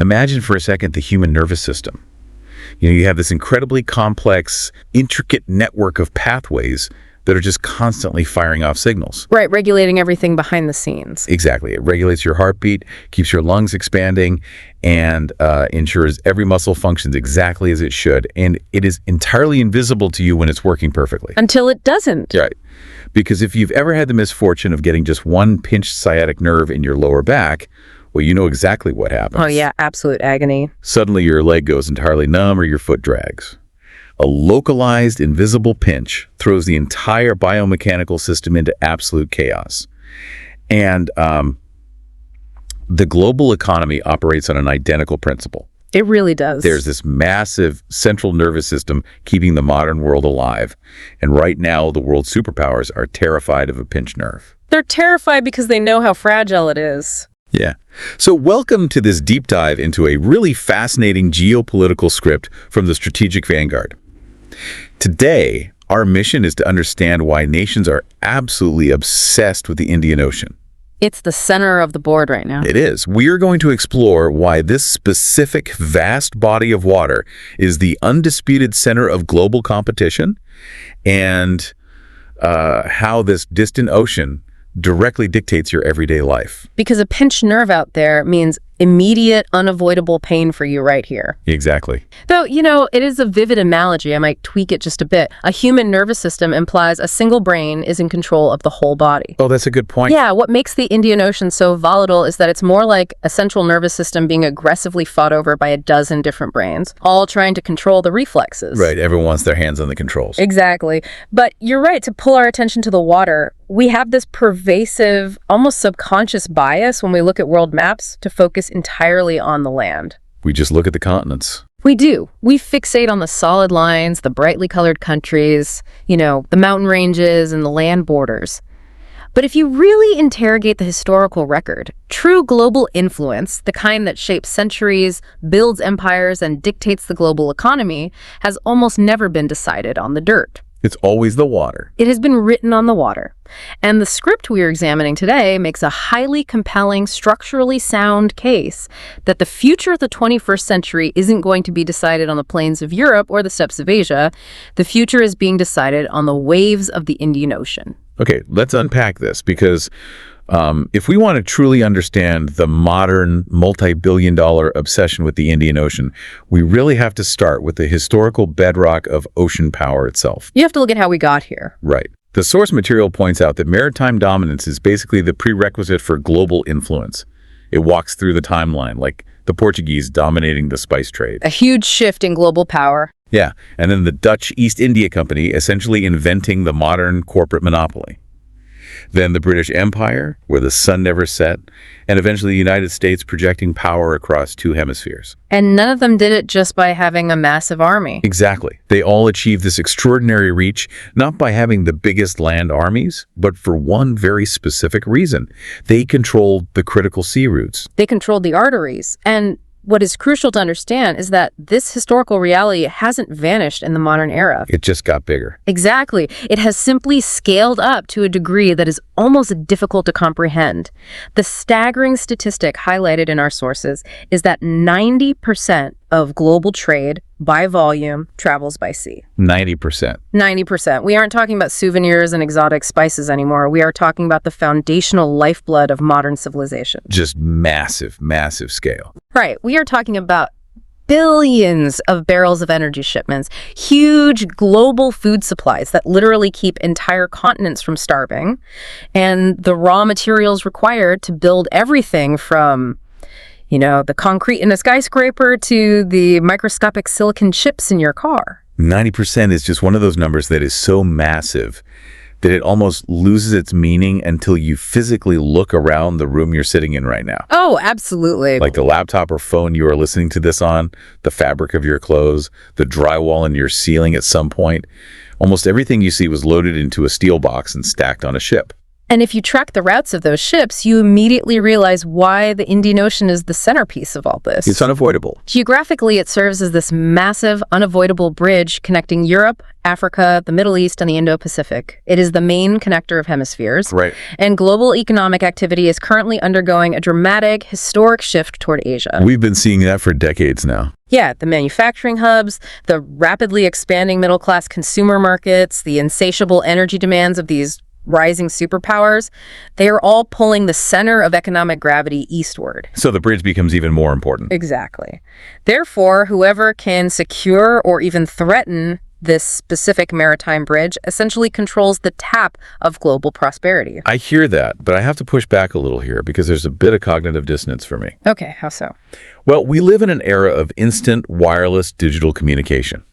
Imagine for a second the human nervous system. You have this incredibly complex, intricate network of pathways that are just constantly firing off signals. Right, regulating everything behind the scenes. Exactly. It regulates your heartbeat, keeps your lungs expanding, and ensures every muscle functions exactly as it should. And it is entirely invisible to you when it's working perfectly. Until it doesn't. Right. Because if you've ever had the misfortune of getting just one pinched sciatic nerve in your lower back, well, you know exactly what happens. Oh, yeah, absolute agony. Suddenly your leg goes entirely numb or your foot drags. A localized, invisible pinch throws the entire biomechanical system into absolute chaos. And the global economy operates on an identical principle. It really does. There's this massive central nervous system keeping the modern world alive. And right now, the world's superpowers are terrified of a pinched nerve. They're terrified because they know how fragile it is. Yeah. So welcome to this deep dive into a really fascinating geopolitical script from the Strategic Vanguard. Today, our mission is to understand why nations are absolutely obsessed with the Indian Ocean. It's the center of the board right now. It is. We are going to explore why this specific vast body of water is the undisputed center of global competition and how this distant ocean directly dictates your everyday life. Because a pinched nerve out there means immediate, unavoidable pain for you right here. Exactly. Though, it is a vivid analogy. I might tweak it just a bit. A human nervous system implies a single brain is in control of the whole body. Oh, that's a good point. Yeah, what makes the Indian Ocean so volatile is that it's more like a central nervous system being aggressively fought over by a dozen different brains, all trying to control the reflexes. Right, everyone wants their hands on the controls. Exactly. But you're right, to pull our attention to the water, we have this pervasive, almost subconscious bias when we look at world maps to focus entirely on the land. We just look at the continents. We do. We fixate on the solid lines, the brightly colored countries, the mountain ranges and the land borders. But if you really interrogate the historical record, true global influence, the kind that shapes centuries, builds empires, and dictates the global economy, has almost never been decided on the dirt. It's always the water. It has been written on the water. And the script we are examining today makes a highly compelling, structurally sound case that the future of the 21st century isn't going to be decided on the plains of Europe or the steppes of Asia. The future is being decided on the waves of the Indian Ocean. Okay, let's unpack this because if we want to truly understand the modern multi-billion-dollar obsession with the Indian Ocean, we really have to start with the historical bedrock of ocean power itself. You have to look at how we got here. Right. The source material points out that maritime dominance is basically the prerequisite for global influence. It walks through the timeline, like the Portuguese dominating the spice trade. A huge shift in global power. Yeah, and then the Dutch East India Company essentially inventing the modern corporate monopoly. Then the British Empire, where the sun never set, and eventually the United States projecting power across two hemispheres. And none of them did it just by having a massive army. Exactly. They all achieved this extraordinary reach, not by having the biggest land armies, but for one very specific reason. They controlled the critical sea routes. They controlled the arteries. And what is crucial to understand is that this historical reality hasn't vanished in the modern era. It just got bigger. Exactly. It has simply scaled up to a degree that is almost difficult to comprehend. The staggering statistic highlighted in our sources is that 90% of global trade by volume travels by sea. 90%. 90%. We aren't talking about souvenirs and exotic spices anymore. We are talking about the foundational lifeblood of modern civilization. Just massive, massive scale. Right. We are talking about billions of barrels of energy shipments, huge global food supplies that literally keep entire continents from starving, and the raw materials required to build everything from the concrete in a skyscraper to the microscopic silicon chips in your car. 90% is just one of those numbers that is so massive that it almost loses its meaning until you physically look around the room you're sitting in right now. Oh, absolutely. Like the laptop or phone you are listening to this on, the fabric of your clothes, the drywall in your ceiling at some point. Almost everything you see was loaded into a steel box and stacked on a ship. And if you track the routes of those ships, you immediately realize why the Indian Ocean is the centerpiece of all this. It's unavoidable. Geographically, it serves as this massive, unavoidable bridge connecting Europe, Africa, the Middle East, and the Indo-Pacific. It is the main connector of hemispheres. Right. And global economic activity is currently undergoing a dramatic, historic shift toward Asia. We've been seeing that for decades now. Yeah, the manufacturing hubs, the rapidly expanding middle-class consumer markets, the insatiable energy demands of these rising superpowers, they are all pulling the center of economic gravity eastward. So the bridge becomes even more important. Exactly. Therefore, whoever can secure or even threaten this specific maritime bridge essentially controls the tap of global prosperity. I hear that, but I have to push back a little here because there's a bit of cognitive dissonance for me. Okay, how so? Well, we live in an era of instant wireless digital communication.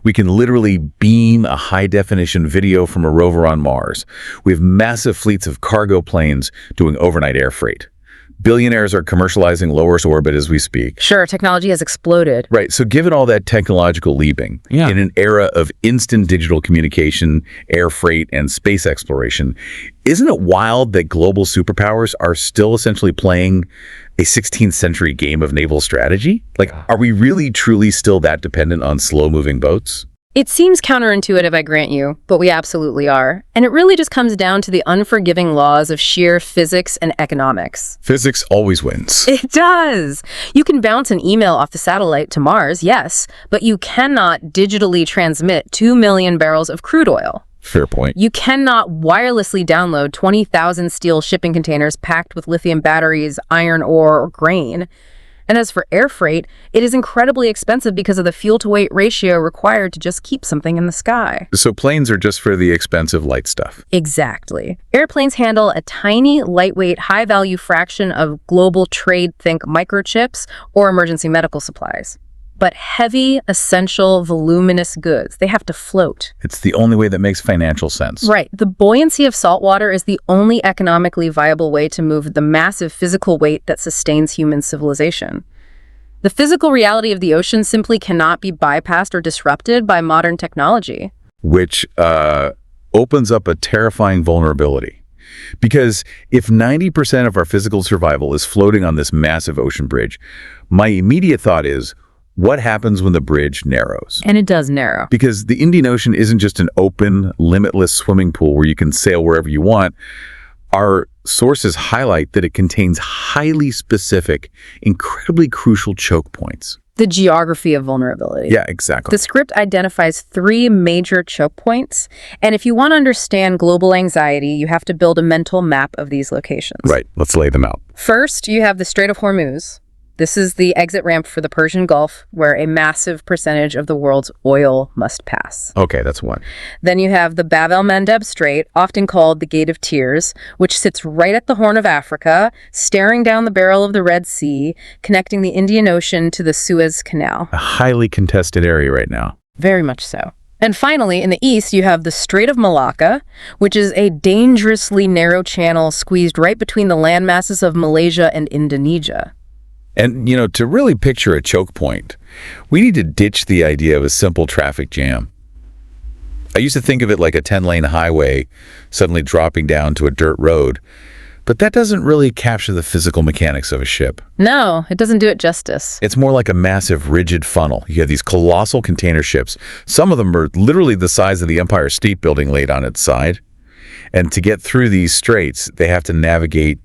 We can literally beam a high-definition video from a rover on Mars. We have massive fleets of cargo planes doing overnight air freight. Billionaires are commercializing low Earth orbit as we speak. Sure, technology has exploded. Right, so given all that technological leaping, in an era of instant digital communication, air freight, and space exploration, isn't it wild that global superpowers are still essentially playing a 16th century game of naval strategy? Like, are we really truly still that dependent on slow-moving boats? It seems counterintuitive, I grant you, but we absolutely are. And it really just comes down to the unforgiving laws of sheer physics and economics. Physics always wins. It does. You can bounce an email off the satellite to Mars, yes, but you cannot digitally transmit 2 million barrels of crude oil. Fair point. You cannot wirelessly download 20,000 steel shipping containers packed with lithium batteries, iron ore, or grain. And as for air freight, it is incredibly expensive because of the fuel-to-weight ratio required to just keep something in the sky. So planes are just for the expensive light stuff. Exactly. Airplanes handle a tiny, lightweight, high-value fraction of global trade, think microchips or emergency medical supplies. But heavy, essential, voluminous goods, they have to float. It's the only way that makes financial sense. Right. The buoyancy of salt water is the only economically viable way to move the massive physical weight that sustains human civilization. The physical reality of the ocean simply cannot be bypassed or disrupted by modern technology. Which opens up a terrifying vulnerability. Because if 90% of our physical survival is floating on this massive ocean bridge, my immediate thought is, what happens when the bridge narrows? And it does narrow. Because the Indian Ocean isn't just an open, limitless swimming pool where you can sail wherever you want. Our sources highlight that it contains highly specific, incredibly crucial choke points. The geography of vulnerability. Yeah, exactly. The script identifies 3 major choke points, and if you want to understand global anxiety, you have to build a mental map of these locations. Right, let's lay them out. First, you have the Strait of Hormuz. This is the exit ramp for the Persian Gulf, where a massive percentage of the world's oil must pass. Okay, that's one. Then you have the Bab el-Mandeb Strait, often called the Gate of Tears, which sits right at the Horn of Africa, staring down the barrel of the Red Sea, connecting the Indian Ocean to the Suez Canal. A highly contested area right now. Very much so. And finally, in the east, you have the Strait of Malacca, which is a dangerously narrow channel squeezed right between the landmasses of Malaysia and Indonesia. And, to really picture a choke point, we need to ditch the idea of a simple traffic jam. I used to think of it like a 10-lane highway suddenly dropping down to a dirt road, but that doesn't really capture the physical mechanics of a ship. No, it doesn't do it justice. It's more like a massive, rigid funnel. You have these colossal container ships. Some of them are literally the size of the Empire State Building laid on its side. And to get through these straits, they have to navigate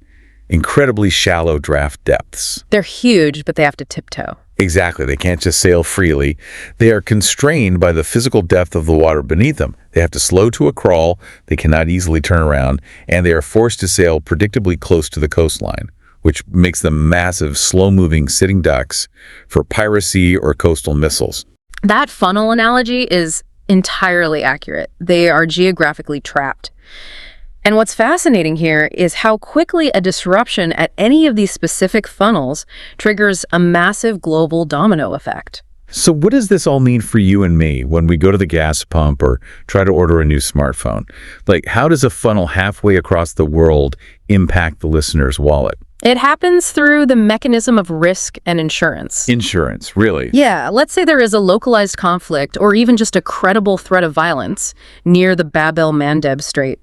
incredibly shallow draft depths. They're huge, but they have to tiptoe. Exactly. They can't just sail freely. They are constrained by the physical depth of the water beneath them. They have to slow to a crawl. They cannot easily turn around. And they are forced to sail predictably close to the coastline, which makes them massive, slow-moving sitting ducks for piracy or coastal missiles. That funnel analogy is entirely accurate. They are geographically trapped. And what's fascinating here is how quickly a disruption at any of these specific funnels triggers a massive global domino effect. So what does this all mean for you and me when we go to the gas pump or try to order a new smartphone? Like, how does a funnel halfway across the world impact the listener's wallet? It happens through the mechanism of risk and insurance. Insurance, really? Yeah, let's say there is a localized conflict or even just a credible threat of violence near the Bab el-Mandeb Strait.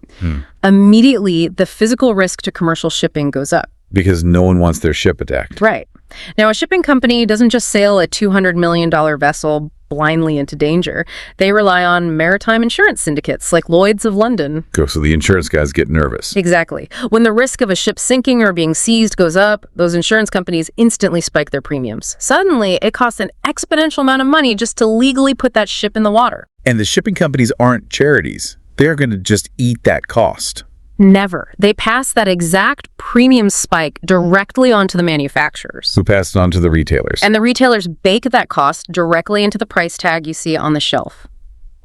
Immediately, the physical risk to commercial shipping goes up. Because no one wants their ship attacked. Right. Now, a shipping company doesn't just sail a $200 million vessel blindly into danger. They rely on maritime insurance syndicates like Lloyd's of London. So the insurance guys get nervous. Exactly. When the risk of a ship sinking or being seized goes up, those insurance companies instantly spike their premiums. Suddenly, it costs an exponential amount of money just to legally put that ship in the water. And the shipping companies aren't charities. They're going to just eat that cost. Never. They pass that exact premium spike directly onto the manufacturers. Who pass it on to the retailers. And the retailers bake that cost directly into the price tag you see on the shelf.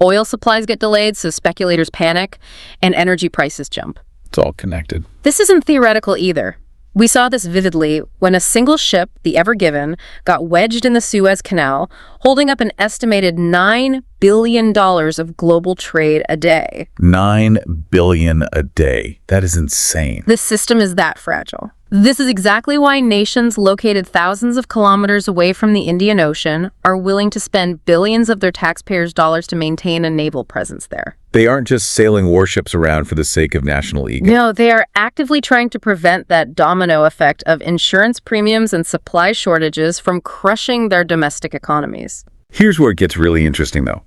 Oil supplies get delayed, so speculators panic, and energy prices jump. It's all connected. This isn't theoretical either. We saw this vividly when a single ship, the Ever Given, got wedged in the Suez Canal, holding up an estimated $9 billion of global trade a day. $9 billion a day. That is insane. The system is that fragile. This is exactly why nations located thousands of kilometers away from the Indian Ocean are willing to spend billions of their taxpayers' dollars to maintain a naval presence there. They aren't just sailing warships around for the sake of national ego. No, they are actively trying to prevent that domino effect of insurance premiums and supply shortages from crushing their domestic economies. Here's where it gets really interesting, though.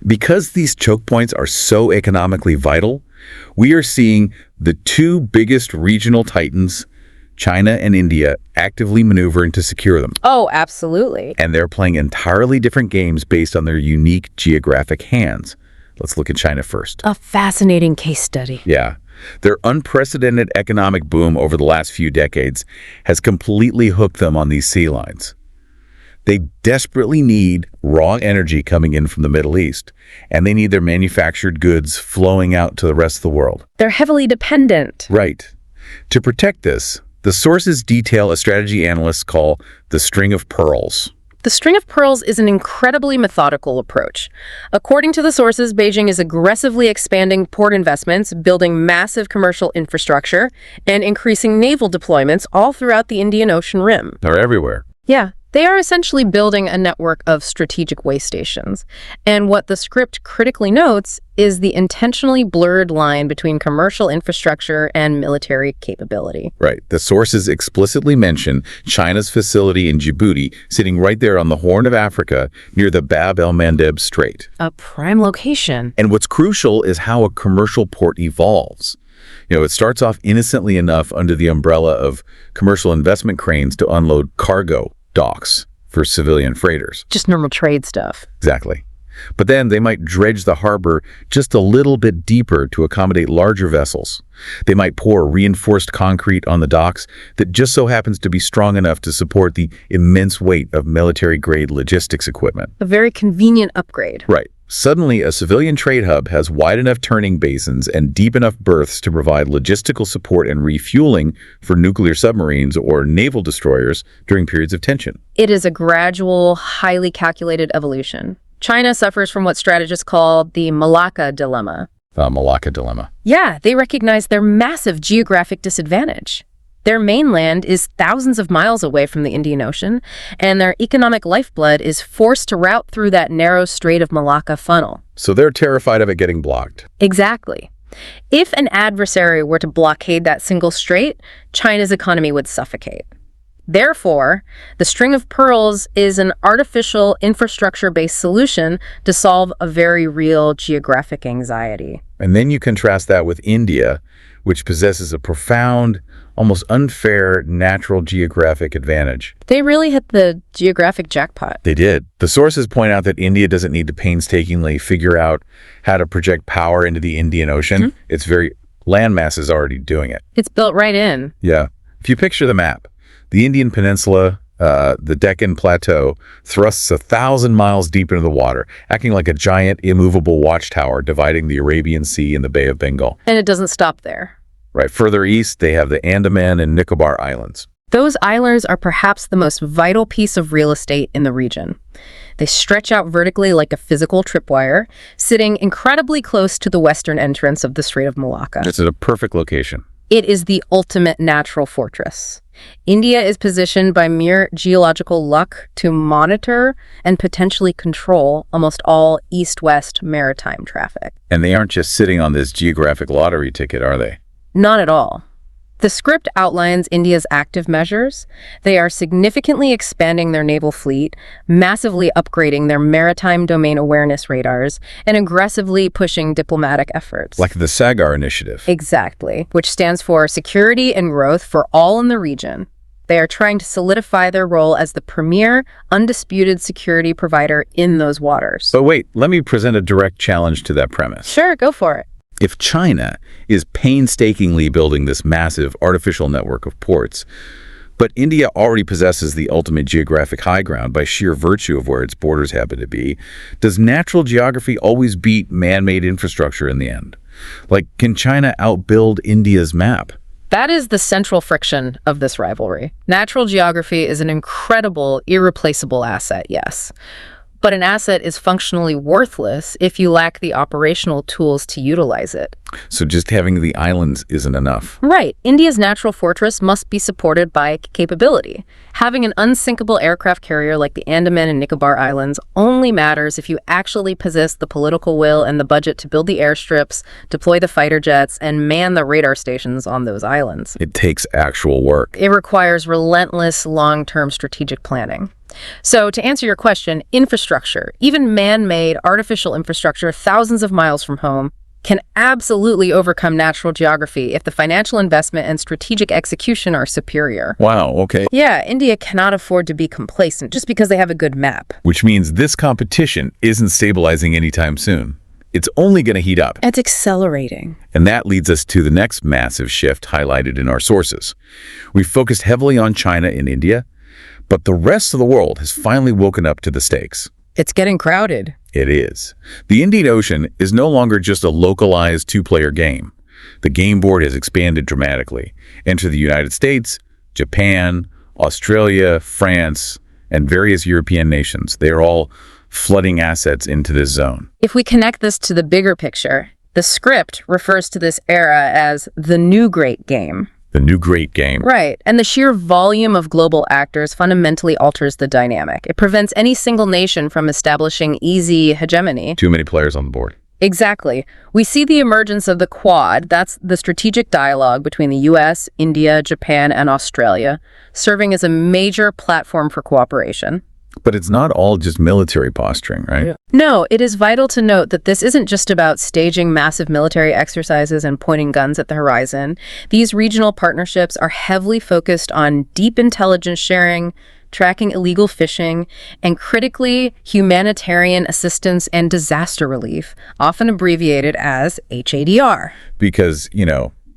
Because these choke points are so economically vital, we are seeing the two biggest regional titans, China and India, actively maneuvering to secure them. Oh, absolutely. And they're playing entirely different games based on their unique geographic hands. Let's look at China first. A fascinating case study. Yeah. Their unprecedented economic boom over the last few decades has completely hooked them on these sea lines. They desperately need raw energy coming in from the Middle East, and they need their manufactured goods flowing out to the rest of the world. They're heavily dependent. Right. To protect this, the sources detail a strategy analysts call the string of pearls. The string of pearls is an incredibly methodical approach. According to the sources, Beijing is aggressively expanding port investments, building massive commercial infrastructure, and increasing naval deployments all throughout the Indian Ocean rim. They're everywhere. Yeah, they are essentially building a network of strategic way stations. And what the script critically notes is the intentionally blurred line between commercial infrastructure and military capability. Right. The sources explicitly mention China's facility in Djibouti, sitting right there on the Horn of Africa near the Bab el-Mandeb Strait. A prime location. And what's crucial is how a commercial port evolves. It starts off innocently enough under the umbrella of commercial investment cranes to unload cargo docks for civilian freighters. Just normal trade stuff. Exactly. But then they might dredge the harbor just a little bit deeper to accommodate larger vessels. They might pour reinforced concrete on the docks that just so happens to be strong enough to support the immense weight of military-grade logistics equipment. A very convenient upgrade. Right. Suddenly, a civilian trade hub has wide enough turning basins and deep enough berths to provide logistical support and refueling for nuclear submarines or naval destroyers during periods of tension. It is a gradual, highly calculated evolution. China suffers from what strategists call the Malacca dilemma. Malacca dilemma. Yeah, they recognize their massive geographic disadvantage. Their mainland is thousands of miles away from the Indian Ocean, and their economic lifeblood is forced to route through that narrow Strait of Malacca funnel. So they're terrified of it getting blocked. Exactly. If an adversary were to blockade that single strait, China's economy would suffocate. Therefore, the string of pearls is an artificial infrastructure-based solution to solve a very real geographic anxiety. And then you contrast that with India, which possesses a profound, almost unfair natural geographic advantage. They really hit the geographic jackpot. They did. The sources point out that India doesn't need to painstakingly figure out how to project power into the Indian Ocean. Its very landmass is already doing it. It's built right in. Yeah. If you picture the map, the Indian Peninsula, the Deccan Plateau, thrusts 1,000 miles deep into the water, acting like a giant, immovable watchtower dividing the Arabian Sea and the Bay of Bengal. And it doesn't stop there. Right. Further east, they have the Andaman and Nicobar Islands. Those islands are perhaps the most vital piece of real estate in the region. They stretch out vertically like a physical tripwire, sitting incredibly close to the western entrance of the Strait of Malacca. It's at a perfect location. It is the ultimate natural fortress. India is positioned by mere geological luck to monitor and potentially control almost all east-west maritime traffic. And they aren't just sitting on this geographic lottery ticket, are they? Not at all. The script outlines India's active measures. They are significantly expanding their naval fleet, massively upgrading their maritime domain awareness radars, and aggressively pushing diplomatic efforts. Like the SAGAR initiative. Exactly, which stands for Security and Growth for All in the Region. They are trying to solidify their role as the premier, undisputed security provider in those waters. But wait, let me present a direct challenge to that premise. Sure, go for it. If China is painstakingly building this massive artificial network of ports, but India already possesses the ultimate geographic high ground by sheer virtue of where its borders happen to be, does natural geography always beat man-made infrastructure in the end? Like, can China outbuild India's map? That is the central friction of this rivalry. Natural geography is an incredible, irreplaceable asset, yes. But an asset is functionally worthless if you lack the operational tools to utilize it. So just having the islands isn't enough. Right. India's natural fortress must be supported by capability. Having an unsinkable aircraft carrier like the Andaman and Nicobar Islands only matters if you actually possess the political will and the budget to build the airstrips, deploy the fighter jets, and man the radar stations on those islands. It takes actual work. It requires relentless long-term strategic planning. So to answer your question, infrastructure, even man-made artificial infrastructure thousands of miles from home, can absolutely overcome natural geography if the financial investment and strategic execution are superior. Wow, okay. Yeah, India cannot afford to be complacent just because they have a good map. Which means this competition isn't stabilizing anytime soon. It's only going to heat up. It's accelerating. And that leads us to the next massive shift highlighted in our sources. We've focused heavily on China and India, but the rest of the world has finally woken up to the stakes. It's getting crowded. It is. The Indian Ocean is no longer just a localized two-player game. The game board has expanded dramatically. Enter the United States, Japan, Australia, France, and various European nations. They are all flooding assets into this zone. If we connect this to the bigger picture, the script refers to this era as the new great game. The new great game. Right. And the sheer volume of global actors fundamentally alters the dynamic. It prevents any single nation from establishing easy hegemony. Too many players on the board. Exactly. We see the emergence of the Quad, that's the strategic dialogue between the US, India, Japan, and Australia, serving as a major platform for cooperation. But it's not all just military posturing, right? Yeah. No, it is vital to note that this isn't just about staging massive military exercises and pointing guns at the horizon. These regional partnerships are heavily focused on deep intelligence sharing, tracking illegal fishing, and critically, humanitarian assistance and disaster relief, often abbreviated as HADR. Because,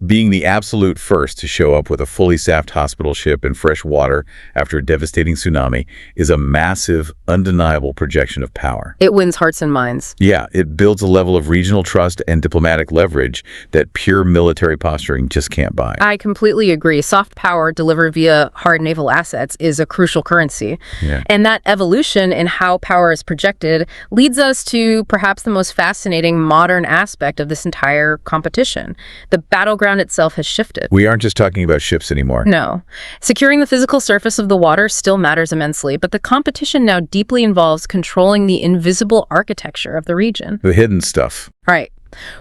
being the absolute first to show up with a fully staffed hospital ship and fresh water after a devastating tsunami is a massive, undeniable projection of power. It wins hearts and minds. Yeah, it builds a level of regional trust and diplomatic leverage that pure military posturing just can't buy. I completely agree. Soft power delivered via hard naval assets is a crucial currency. Yeah. And that evolution in how power is projected leads us to perhaps the most fascinating modern aspect of this entire competition. The battleground itself has shifted. We aren't just talking about ships anymore. No. Securing the physical surface of the water still matters immensely, but the competition now deeply involves controlling the invisible architecture of the region. The hidden stuff. Right.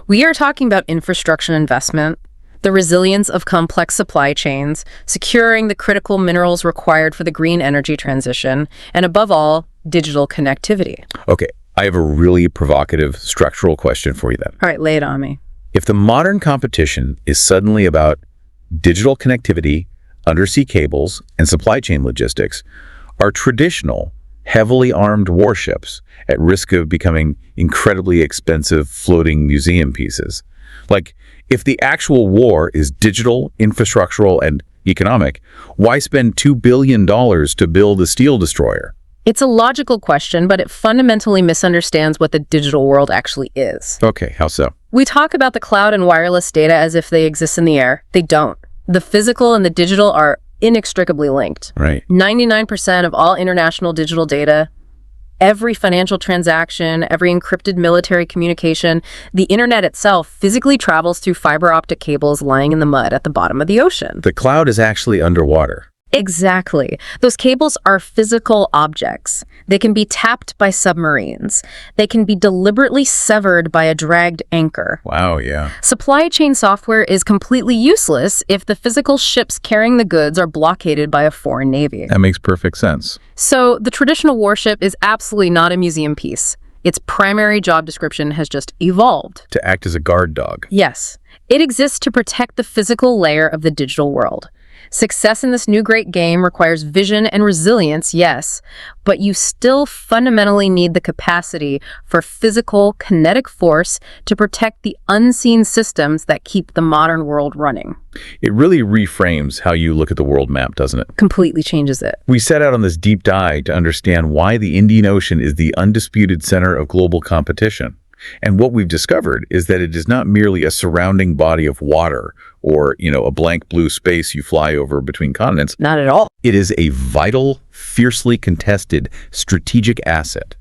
We are talking about infrastructure investment, the resilience of complex supply chains, securing the critical minerals required for the green energy transition, and above all, digital connectivity. Okay, I have a really provocative structural question for you then. All right, lay it on me. If the modern competition is suddenly about digital connectivity, undersea cables, and supply chain logistics, are traditional, heavily armed warships at risk of becoming incredibly expensive floating museum pieces? Like, if the actual war is digital, infrastructural, and economic, why spend $2 billion to build a steel destroyer? It's a logical question, but it fundamentally misunderstands what the digital world actually is. Okay, how so? We talk about the cloud and wireless data as if they exist in the air. They don't. The physical and the digital are inextricably linked. Right. 99% of all international digital data Every financial transaction, every encrypted military communication, the internet itself physically travels through fiber optic cables lying in the mud at the bottom of the ocean. The cloud is actually underwater. Exactly. Those cables are physical objects. They can be tapped by submarines. They can be deliberately severed by a dragged anchor. Wow, yeah. Supply chain software is completely useless if the physical ships carrying the goods are blockaded by a foreign navy. That makes perfect sense. So the traditional warship is absolutely not a museum piece. Its primary job description has just evolved. To act as a guard dog. Yes, it exists to protect the physical layer of the digital world. Success in this new great game requires vision and resilience, yes, but you still fundamentally need the capacity for physical, kinetic force to protect the unseen systems that keep the modern world running. It really reframes how you look at the world map, doesn't it? Completely changes it. We set out on this deep dive to understand why the Indian Ocean is the undisputed center of global competition. And what we've discovered is that it is not merely a surrounding body of water or, a blank blue space you fly over between continents. Not at all. It is a vital, fiercely contested strategic asset.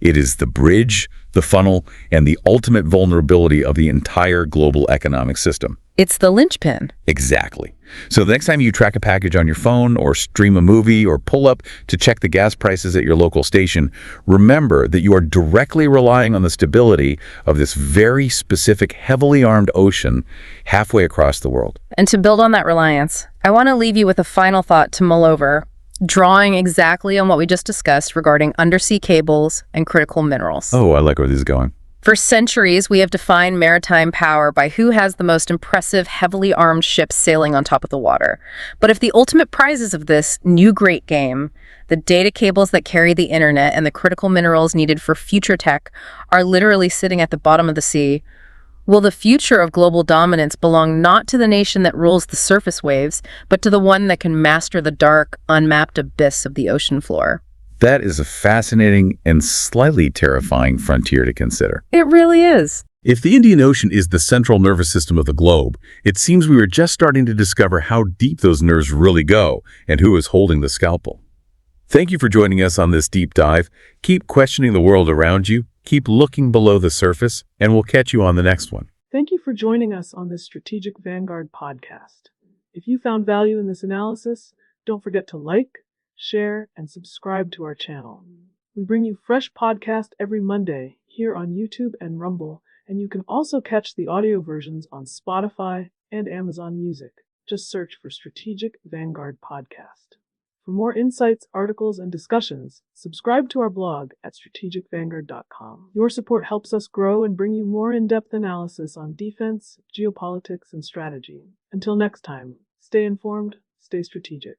It is the bridge, the funnel, and the ultimate vulnerability of the entire global economic system. It's the linchpin. Exactly. So the next time you track a package on your phone or stream a movie or pull up to check the gas prices at your local station, remember that you are directly relying on the stability of this very specific, heavily armed ocean halfway across the world. And to build on that reliance, I want to leave you with a final thought to mull over, drawing exactly on what we just discussed regarding undersea cables and critical minerals. Oh, I like where this is going. For centuries, we have defined maritime power by who has the most impressive, heavily armed ships sailing on top of the water. But if the ultimate prizes of this new great game, the data cables that carry the internet and the critical minerals needed for future tech, are literally sitting at the bottom of the sea, will the future of global dominance belong not to the nation that rules the surface waves, but to the one that can master the dark, unmapped abyss of the ocean floor? That is a fascinating and slightly terrifying frontier to consider. It really is. If the Indian Ocean is the central nervous system of the globe, it seems we are just starting to discover how deep those nerves really go and who is holding the scalpel. Thank you for joining us on this deep dive. Keep questioning the world around you, keep looking below the surface, and we'll catch you on the next one. Thank you for joining us on this Strategic Vanguard podcast. If you found value in this analysis, don't forget to like, share, and subscribe to our channel. We bring you fresh podcasts every Monday here on YouTube and Rumble, and you can also catch the audio versions on Spotify and Amazon Music. Just search for Strategic Vanguard Podcast. For more insights, articles, and discussions, subscribe to our blog at strategicvanguard.com. Your support helps us grow and bring you more in-depth analysis on defense, geopolitics, and strategy. Until next time, stay informed, stay strategic.